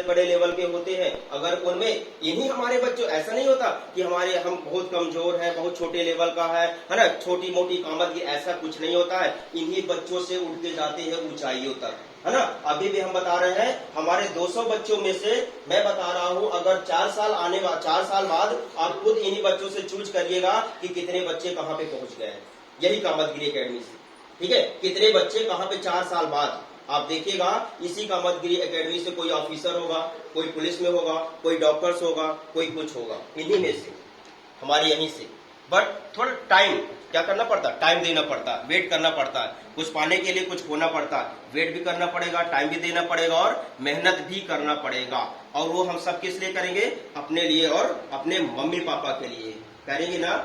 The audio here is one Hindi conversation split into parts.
बड़े लेवल के होते हैं, अगर उनमें इन्हीं हमारे बच्चों, ऐसा नहीं होता कि हम बहुत कमजोर हैं, बहुत छोटे लेवल का है ना, छोटी मोटी कामत, ये ऐसा कुछ नहीं होता है। इन्हीं बच्चों से उठ के जाते हैं ऊंचाइयों तक, है ना। अभी भी हम बता रहे हैं, हमारे 200 बच्चों में से मैं बता रहा हूं, अगर 4 साल बाद आप खुद इन्हीं बच्चों से चूज करिएगा कि कितने बच्चे कहां पे पहुंच गए, यही कामतगिरी एकेडमी से, ठीक है। कितने बच्चे कहां पे 4 साल बाद, आप देखिएगा इसी कामतगिरी एकेडमी से कोई ऑफिसर होगा, कोई पुलिस में होगा, कोई डॉक्टर्स होगा, कोई कुछ होगा, इन्हीं में से, हमारे यहीं से। बट थोड़ा टाइम क्या करना पड़ता है, टाइम देना पड़ता है, वेट करना पड़ता है, कुछ पाने के लिए कुछ खोना पड़ता है, वेट भी करना पड़ेगा, टाइम भी देना पड़ेगा और मेहनत भी करना पड़ेगा। और वो हम सब किस लिए करेंगे, अपने लिए और अपने मम्मी पापा के लिए करेंगे ना,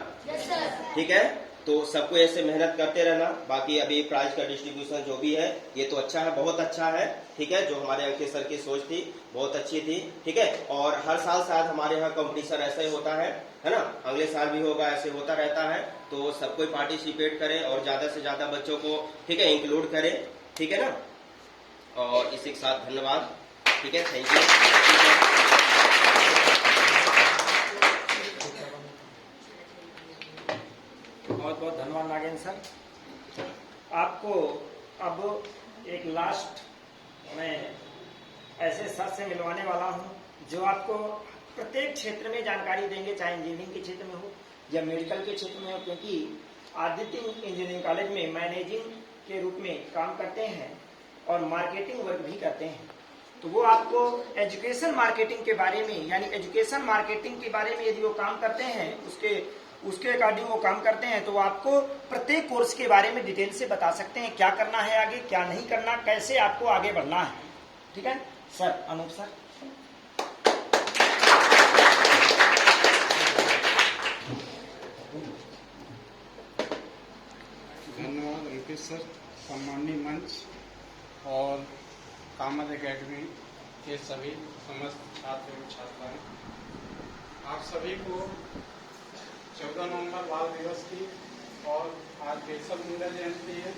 ठीक है। तो सबको ऐसे मेहनत करते रहना। बाकी अभी प्राइज का डिस्ट्रीब्यूशन जो भी है ये तो अच्छा है, बहुत अच्छा है, ठीक है। जो हमारे अंकित सर की सोच थी बहुत अच्छी थी, ठीक है। और हर साल शायद हमारे यहाँ कंपटीशन ऐसा ही होता है ना, अगले साल भी होगा, ऐसे होता रहता है। तो सबको पार्टिसिपेट करें और ज्यादा से ज्यादा बच्चों को, ठीक है, इंक्लूड करें, ठीक है ना। और इसी के साथ धन्यवाद, ठीक है, थैंक यू। बहुत बहुत धन्यवाद नागेंद्र सर। आपको अब एक लास्ट मैं ऐसे सर से मिलवाने वाला हूं जो आपको प्रत्येक क्षेत्र में जानकारी देंगे, चाहे इंजीनियरिंग के क्षेत्र में हो या मेडिकल के क्षेत्र में हो, क्योंकि आदित्य इंजीनियरिंग कॉलेज में मैनेजिंग के रूप में काम करते हैं और मार्केटिंग वर्क भी करते हैं। तो वो आपको एजुकेशन मार्केटिंग के बारे में, यानी एजुकेशन मार्केटिंग के बारे में यदि वो काम करते हैं, उसके अकॉर्डिंग वो काम करते हैं, तो वो आपको प्रत्येक कोर्स के बारे में डिटेल से बता सकते हैं, क्या करना है आगे, क्या नहीं करना, कैसे आपको आगे बढ़ना है, ठीक है सर। अनूप सर। धन्यवाद अंकित सर, सम्माननीय मंच और कामत एकेडमी के सभी समस्त छात्र एवं छात्राएं, आप सभी को 14 नवंबर बाल दिवस की और आज बिरसा मुंडा जयंती है,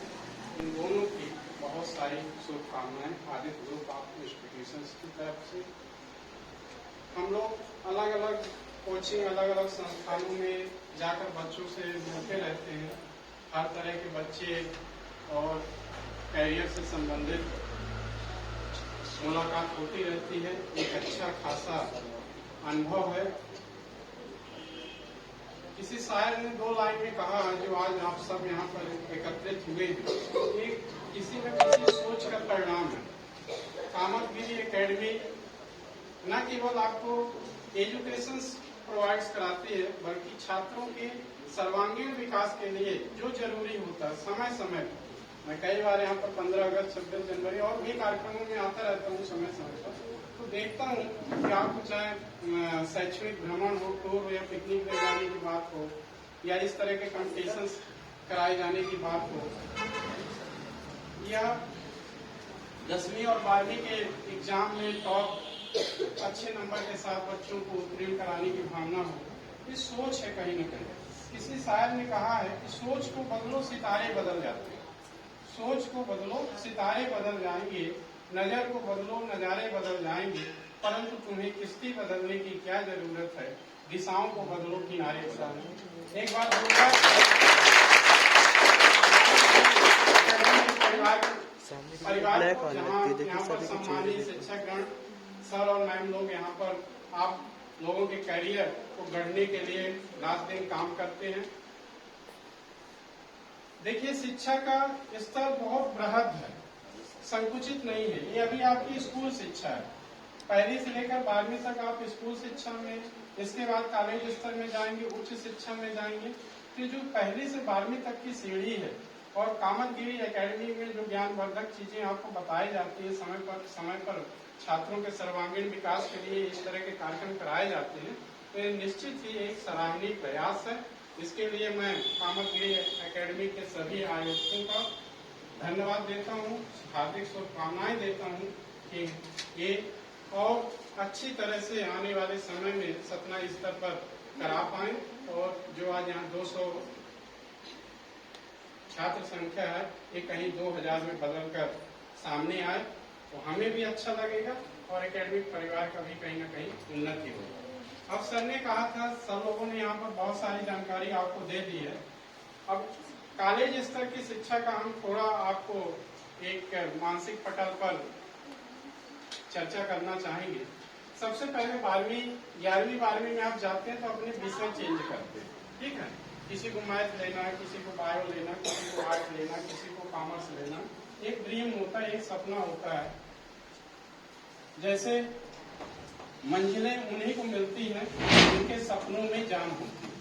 इन दोनों की बहुत सारी शुभकामनाएं आदित्य ग्रुप ऑफ इंस्टीट्यूशंस की तरफ से। हम लोग अलग अलग कोचिंग, अलग अलग संस्थानों में जाकर बच्चों से मिलते रहते हैं, हर तरह के बच्चे और कैरियर से संबंधित मुलाकात होती रहती है, एक अच्छा खासा अनुभव है। किसी शायर ने 2 लाइन में कहा है, जो आज आप सब यहाँ पर एकत्रित हुए हैं, एक किसी न किसी सोच का परिणाम है। कामतगिरी एकेडमी न केवल आपको एजुकेशन प्रोवाइड्स कराती है, बल्कि छात्रों के सर्वांगीण विकास के लिए जो जरूरी होता है समय समय पर, मैं कई बार यहाँ पर 15 अगस्त 26 जनवरी और भी कार्यक्रमों में आता रहता हूँ समय समय पर, तो देखता हूँ कि आपको चाहे शैक्षणिक भ्रमण हो, टूर हो या पिकनिक ले जाने की बात हो या इस तरह के कॉम्पिटिशन्स कराए जाने की बात हो, या 10वीं और 12वीं के एग्जाम में टॉप अच्छे नंबर के साथ बच्चों को उत्तीर्ण कराने की भावना हो, ये सोच है कहीं न कहीं। किसी शायर ने कहा है कि सोच को बदलो सितारे बदल जाते हैं, सोच को बदलो सितारे बदल जाएंगे, नजर को बदलो नजारे बदल जाएंगे, परंतु तुम्हें किश्ती बदलने की क्या जरूरत है, दिशाओं को बदलो किनारे बदलो। एक बार परिवार को यहाँ पर सम्मानित शिक्षकगण, सर और मैम लोग यहाँ पर आप लोगों के करियर को गढ़ने के लिए रात दिन काम करते हैं। देखिए, शिक्षा का स्तर बहुत बृहद है, संकुचित नहीं है। ये अभी आपकी स्कूल शिक्षा है, 1ली से लेकर 12वीं तक आप स्कूल शिक्षा में, इसके बाद कॉलेज स्तर में जाएंगे, उच्च शिक्षा में जाएंगे। तो जो 1ली से 12वीं तक की सीढ़ी है, और कामतगिरी एकेडमी में जो ज्ञानवर्धक चीजें आपको बताई जाती है, समय पर छात्रों के सर्वांगीण विकास के लिए इस तरह के कार्यक्रम कराए जाते हैं, तो ये निश्चित ही एक सराहनीय प्रयास है। इसके लिए मैं कामतगिरी एकेडमी के सभी आयोजकों का धन्यवाद देता हूँ, हार्दिक शुभकामनाएं देता हूँ कि ये और अच्छी तरह से आने वाले समय में सतना स्तर पर करा पाए, और जो आज यहाँ 200 छात्र संख्या है, ये कहीं 2000 में बदलकर सामने आए, तो हमें भी अच्छा लगेगा और एकेडमिक परिवार का भी कहीं ना कहीं उन्नति हो। अब सर ने कहा था, सब लोगों ने यहाँ पर बहुत सारी जानकारी आपको दे दी है। अब कॉलेज स्तर की शिक्षा का हम थोड़ा आपको एक मानसिक पटल पर चर्चा करना चाहेंगे। सबसे पहले 11वीं में आप जाते हैं तो अपने विषय चेंज करते हैं, ठीक है। किसी को मैथ लेना है, किसी को बायो लेना, किसी को आर्ट लेना, किसी को कॉमर्स लेना। एक ड्रीम होता है, एक सपना होता है। जैसे मंजिलें उन्हीं को मिलती हैं जिनके सपनों में जान होती है।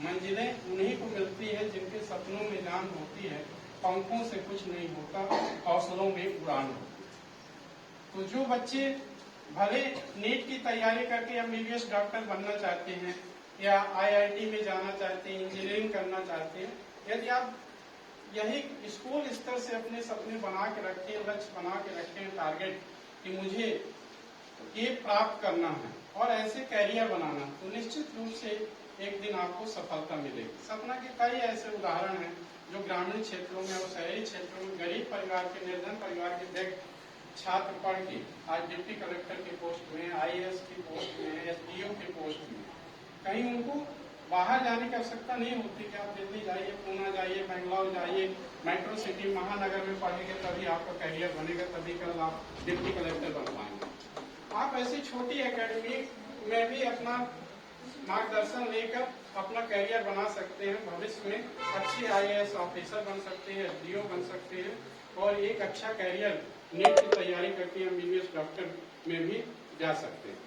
मंजिलें उन्हीं को मिलती है जिनके सपनों में जान होती है। पंखों से कुछ नहीं होता, हौसलों में उड़ान होती है। तो जो बच्चे भले नीट की तैयारी करके एमबीबीएस डॉक्टर बनना चाहते हैं या आईआईटी में जाना चाहते हैं, इंजीनियरिंग करना चाहते हैं, यदि आप यही स्कूल स्तर से अपने सपने बना के रखें, लक्ष्य बना के रखें, टारगेट कि मुझे ये प्राप्त करना है और ऐसे कैरियर बनाना, तो निश्चित रूप से एक दिन आपको सफलता मिलेगी। सपना के कई ऐसे उदाहरण हैं जो ग्रामीण क्षेत्रों में और शहरी क्षेत्रों में गरीब परिवार के, निर्धन परिवार के छात्र पढ़ के आज डिप्टी कलेक्टर के पोस्ट में, आईएएस की पोस्ट में, एसडीओ के पोस्ट में। कहीं उनको बाहर जाने की आवश्यकता नहीं होती कि आप दिल्ली जाइए, पूना जाइए, बेंगलोर जाइए, मेट्रो सिटी महानगर में पढ़ेंगे तभी आपका कैरियर बनेगा, तभी कल आप डिप्टी कलेक्टर बन पाएंगे। आप ऐसी छोटी एकेडमी में भी अपना मार्गदर्शन लेकर अपना कैरियर बना सकते हैं। भविष्य में अच्छे आईएएस ऑफिसर बन सकते हैं, एसडीओ बन सकते हैं और एक अच्छा कैरियर नीट की तैयारी करके एमबीबीएस डॉक्टर में भी जा सकते हैं।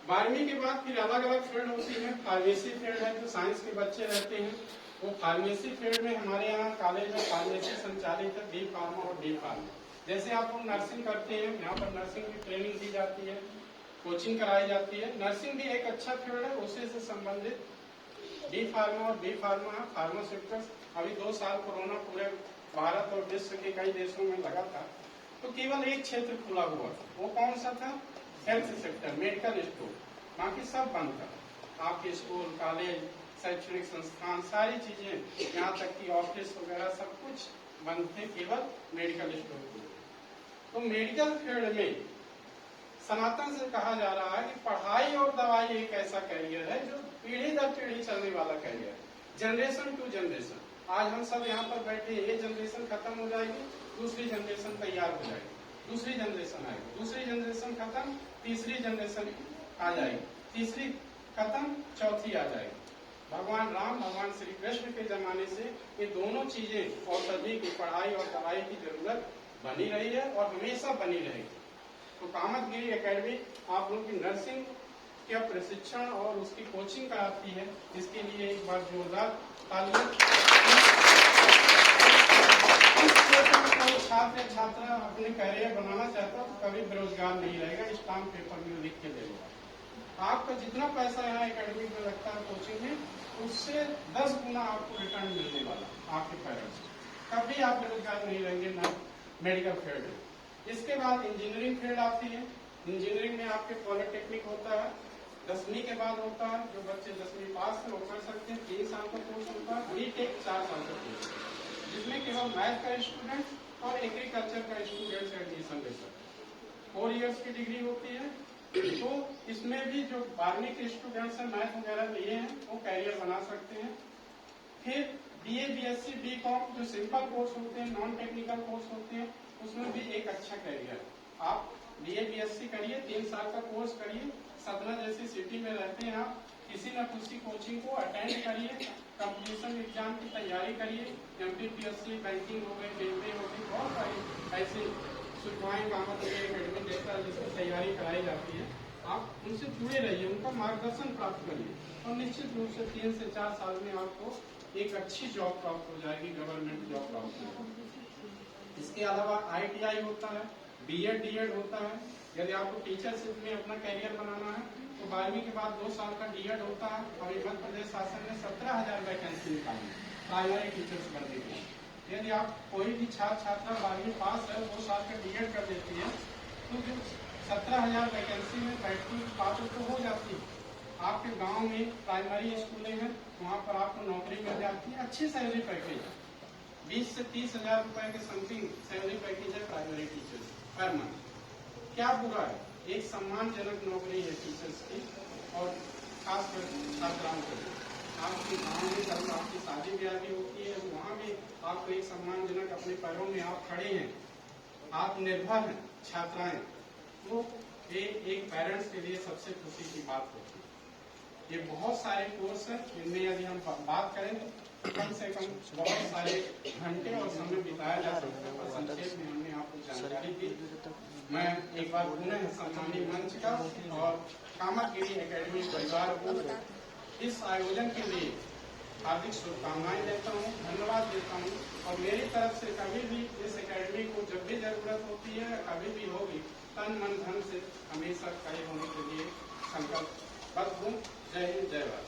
12वीं के बाद फिर अलग अलग फील्ड होती है। फार्मेसी फील्ड है, जो साइंस के बच्चे रहते हैं वो फार्मेसी फील्ड में हमारे यहाँ कॉलेज में फार्मेसी संचालित है, बी फार्मा और डी फार्मा। जैसे आप लोग नर्सिंग करते हैं, यहाँ पर नर्सिंग की ट्रेनिंग दी जाती है, कोचिंग कराई जाती है। नर्सिंग भी एक अच्छा फील्ड है, उसी से संबंधित डी फार्मा और बी फार्मा है, फार्मास्यूटिकल्स। अभी 2 साल कोरोना पूरे भारत और विश्व के कई देशों में लगा था, तो केवल एक क्षेत्र खुला हुआ था। वो कौन सा था? Health sector, medical store. बाकी सब बंद था। आपके स्कूल, कॉलेज, शैक्षणिक संस्थान, सारी चीजें, यहाँ तक कि ऑफिस वगैरह सब कुछ बंद थे, केवल मेडिकल स्टोर खुले। तो मेडिकल फील्ड में सनातन से कहा जा रहा है कि पढ़ाई और दवाई एक ऐसा कैरियर है जो पीढ़ी दर पीढ़ी चलने वाला कैरियर है, जनरेशन टू जनरेशन। आज हम सब यहाँ पर बैठे, ये जनरेशन खत्म हो जाएगी, दूसरी जनरेशन तैयार हो जाएगी, दूसरी जनरेशन आएगी, दूसरी जनरेशन खत्म, तीसरी जनरेशन आ जाएगी, तीसरी खत्म, चौथी आ जाएगी। भगवान राम, भगवान श्री कृष्ण के जमाने से ये दोनों चीजें, औषधि की, पढ़ाई और दवाई की जरूरत बनी रही है और हमेशा बनी रहेगी। तो कामतगिरी एकेडमी आप लोगों की नर्सिंग का प्रशिक्षण और उसकी कोचिंग कराती है। इसके लिए एक बार जोरदार तालियां। कोई छात्र या छात्रा अपने कैरियर बनाना चाहता है तो कभी बेरोजगार नहीं रहेगा। स्टाम्प पेपर में लिख के दे देगा। आपका जितना पैसा यहाँ एकेडमी में लगता है कोचिंग में, उससे 10 गुना आपको रिटर्न मिलने वाला आपके पेरेंट्स को। कभी आप बेरोजगार नहीं रहेंगे ना मेडिकल फील्ड में। इसके बाद इंजीनियरिंग फील्ड आती है। इंजीनियरिंग में आपके पॉलिटेक्निक होता है, 10वीं के बाद होता है। जो बच्चे 10वीं पास है वो कर सकते हैं, 3 साल का कोर्स होता है। बीटेक 4 साल का कोर्स, जिसमें केवल मैथ का स्टूडेंट और एग्रीकल्चर का स्टूडेंट एडमिशन ले सकते हैं। 4 इयर्स की डिग्री होती है। तो इसमें भी जो 12वीं के स्टूडेंट्स हैं, मैथ वगैरह लिए हैं, वो कैरियर बना सकते हैं। फिर बीए, बीएससी, बीकॉम जो सिंपल कोर्स होते हैं, नॉन टेक्निकल कोर्स होते हैं, उसमें भी एक अच्छा कैरियर। आप बीए, बीएससी करिए, 3 साल का कोर्स करिए, सतना जैसी सिटी में रहते हैं आप, किसी न किसी कोचिंग को अटेंड करिए, कंपटीशन एग्जाम की तैयारी करिए, एमपीपीएससी, बैंकिंग हो गई, रेलवे हो गई, बहुत सारी ऐसी सुविधाएं कामतगिरी एकेडमी देता है जिसकी तैयारी कराई जाती है। आप उनसे जुड़े रहिए, उनका मार्गदर्शन प्राप्त करिए और निश्चित रूप से 3 से 4 साल में आपको एक अच्छी जॉब प्राप्त हो जाएगी, गवर्नमेंट जॉब प्राप्त हो जाएगी। इसके अलावा ITI होता है, BEd, DEd होता है। यदि आपको टीचरशिप में अपना कैरियर बनाना है तो 12वीं के बाद 2 साल का DEd होता है। अभी मध्य प्रदेश शासन ने 17,000 वैकेंसी निकाली प्राइमरी टीचर्स बनने के लिए। यदि आप कोई भी छात्र छात्रा 12वीं पास है, 2 साल का DEd कर देती है, तो जो 17,000 वैकेंसी में 35 पात्र तो हो जाती है। आपके गांव में प्राइमरी स्कूलें हैं, वहाँ पर आपको नौकरी मिल जाती है, अच्छी सैलरी पैकेज है, 20 से 30 हजार रुपए के समथिंग सैलरी पैकेज है प्राइमरी टीचर्स पर मंथ। क्या बुरा है? एक सम्मानजनक नौकरी है टीचर्स की, और खासकर छात्राओं के लिए। आपके गाँव में कल आपकी शादी ब्याह भी होती है, वहाँ भी आपको एक सम्मानजनक अपने पैरों में आप खड़े हैं, आत्मनिर्भर हैं छात्राएं, वो एक पेरेंट्स के लिए सबसे खुशी की बात होती है। ये बहुत सारे कोर्स हैं, इनमें यदि हम बात करें तो कम से कम बहुत सारे घंटे और समय बिताया जा सकता है, पर संक्षेप में हमने आपको जानकारी दी। मैं एक बार पुनः सम्मानीय मंच का और कामतगिरी एकेडमी परिवार को इस आयोजन के लिए हार्दिक शुभकामनाएं देता हूँ, धन्यवाद देता हूँ। और मेरी तरफ से कभी भी इस एकेडमी को जब भी जरूरत होती है, कभी भी होगी, तन मन धन से हमेशा खड़े होने के लिए संकल्पबद्ध हूँ। जय हिंद, जय भारत।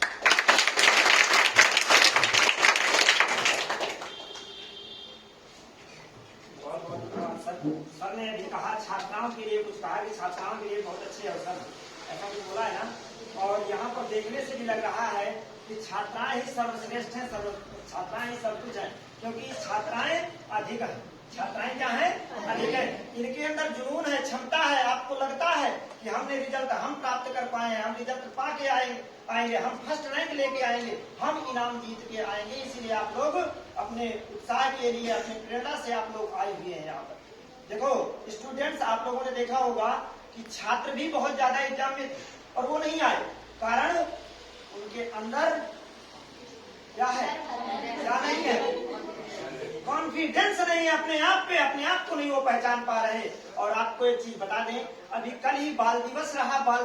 बहुत बहुत धन्यवाद सर। सर ने अभी कहा छात्राओं के लिए कुछ कहा कि छात्राओं के लिए बहुत अच्छे अवसर, ऐसा कुछ बोला है ना। और यहाँ पर देखने से भी लग रहा है कि छात्राएं ही सर्वश्रेष्ठ हैं, छात्राएं ही सब कुछ है, क्योंकि छात्राएं अधिक है। छात्राएं क्या है? अधिक है। इनके अंदर जुनून है, क्षमता है। आपको लगता है कि हमने रिजल्ट हम प्राप्त कर पाए हैं, हम रिजल्ट पा के आएंगे, हम फर्स्ट रैंक लेके आएंगे, हम इनाम जीत के आएंगे। इसीलिए आप लोग अपने उत्साह के लिए, अपनी प्रेरणा से आप लोग आए हुए हैं यहाँ पर। देखो स्टूडेंट्स, आप लोगों ने देखा होगा कि छात्र भी बहुत ज्यादा एग्जाम में थे और वो नहीं आए, कारण उनके अंदर क्या है, क्या नहीं है, कॉन्फिडेंस नहीं है अपने आप पे, अपने आप को नहीं वो पहचान पा रहे। और आपको एक चीज बता दें, अभी कल ही बाल दिवस रहा। बाल